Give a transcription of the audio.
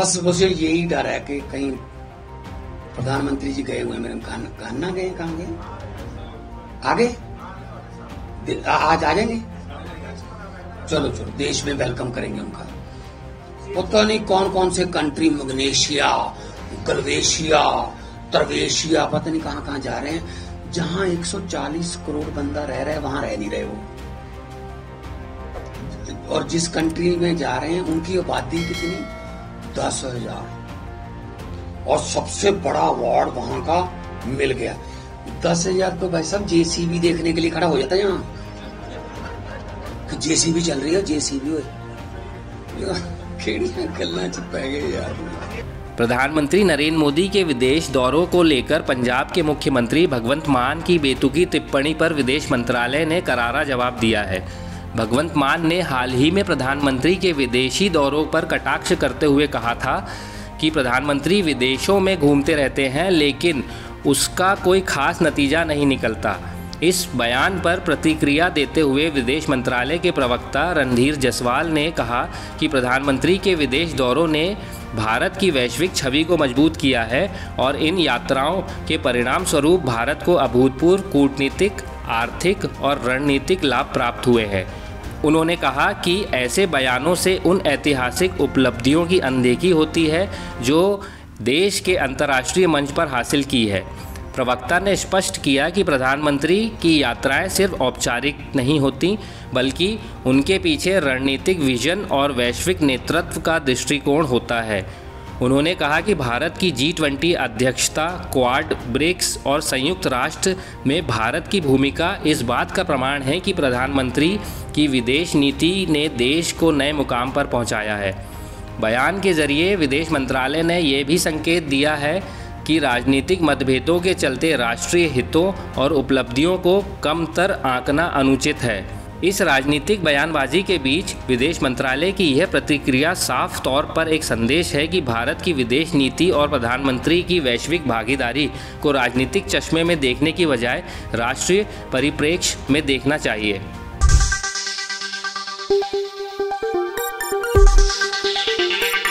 बस मुझे यही डर है कि कहीं प्रधानमंत्री जी गए हुए मेरे कहा ना गए, कहाँ गए, आगे आज आ जाएंगे। चलो चलो देश में वेलकम करेंगे उनका। पता नहीं कौन कौन से कंट्री, मग्नेशिया, गलवेशिया, तरवेशिया, पता नहीं कहाँ कहाँ जा रहे हैं, जहां 140 करोड़ बंदा रह रहा है वहां रह नहीं रहे वो। और जिस कंट्री में जा रहे हैं उनकी आबादी कितनी, 10,000, और सबसे बड़ा अवार्ड वहां का मिल गया। 10,000 तो भाई साहब जेसीबी देखने के लिए खड़ा हो जाता है यहाँ, जेसीबी चल रही है, जेसीबी गल्ला चिपा गए यार। प्रधानमंत्री नरेंद्र मोदी के विदेश दौरों को लेकर पंजाब के मुख्यमंत्री भगवंत मान की बेतुकी टिप्पणी पर विदेश मंत्रालय ने करारा जवाब दिया है। भगवंत मान ने हाल ही में प्रधानमंत्री के विदेशी दौरों पर कटाक्ष करते हुए कहा था कि प्रधानमंत्री विदेशों में घूमते रहते हैं लेकिन उसका कोई खास नतीजा नहीं निकलता। इस बयान पर प्रतिक्रिया देते हुए विदेश मंत्रालय के प्रवक्ता रणधीर जायसवाल ने कहा कि प्रधानमंत्री के विदेश दौरों ने भारत की वैश्विक छवि को मजबूत किया है और इन यात्राओं के परिणाम स्वरूप भारत को अभूतपूर्व कूटनीतिक, आर्थिक और रणनीतिक लाभ प्राप्त हुए हैं। उन्होंने कहा कि ऐसे बयानों से उन ऐतिहासिक उपलब्धियों की अनदेखी होती है जो देश के अंतर्राष्ट्रीय मंच पर हासिल की है। प्रवक्ता ने स्पष्ट किया कि प्रधानमंत्री की यात्राएं सिर्फ औपचारिक नहीं होती बल्कि उनके पीछे रणनीतिक विजन और वैश्विक नेतृत्व का दृष्टिकोण होता है। उन्होंने कहा कि भारत की G20 अध्यक्षता, क्वाड, ब्रिक्स और संयुक्त राष्ट्र में भारत की भूमिका इस बात का प्रमाण है कि प्रधानमंत्री की विदेश नीति ने देश को नए मुकाम पर पहुंचाया है। बयान के जरिए विदेश मंत्रालय ने यह भी संकेत दिया है कि राजनीतिक मतभेदों के चलते राष्ट्रीय हितों और उपलब्धियों को कमतर आंकना अनुचित है। इस राजनीतिक बयानबाजी के बीच विदेश मंत्रालय की यह प्रतिक्रिया साफ तौर पर एक संदेश है कि भारत की विदेश नीति और प्रधानमंत्री की वैश्विक भागीदारी को राजनीतिक चश्मे में देखने की बजाय राष्ट्रीय परिप्रेक्ष्य में देखना चाहिए।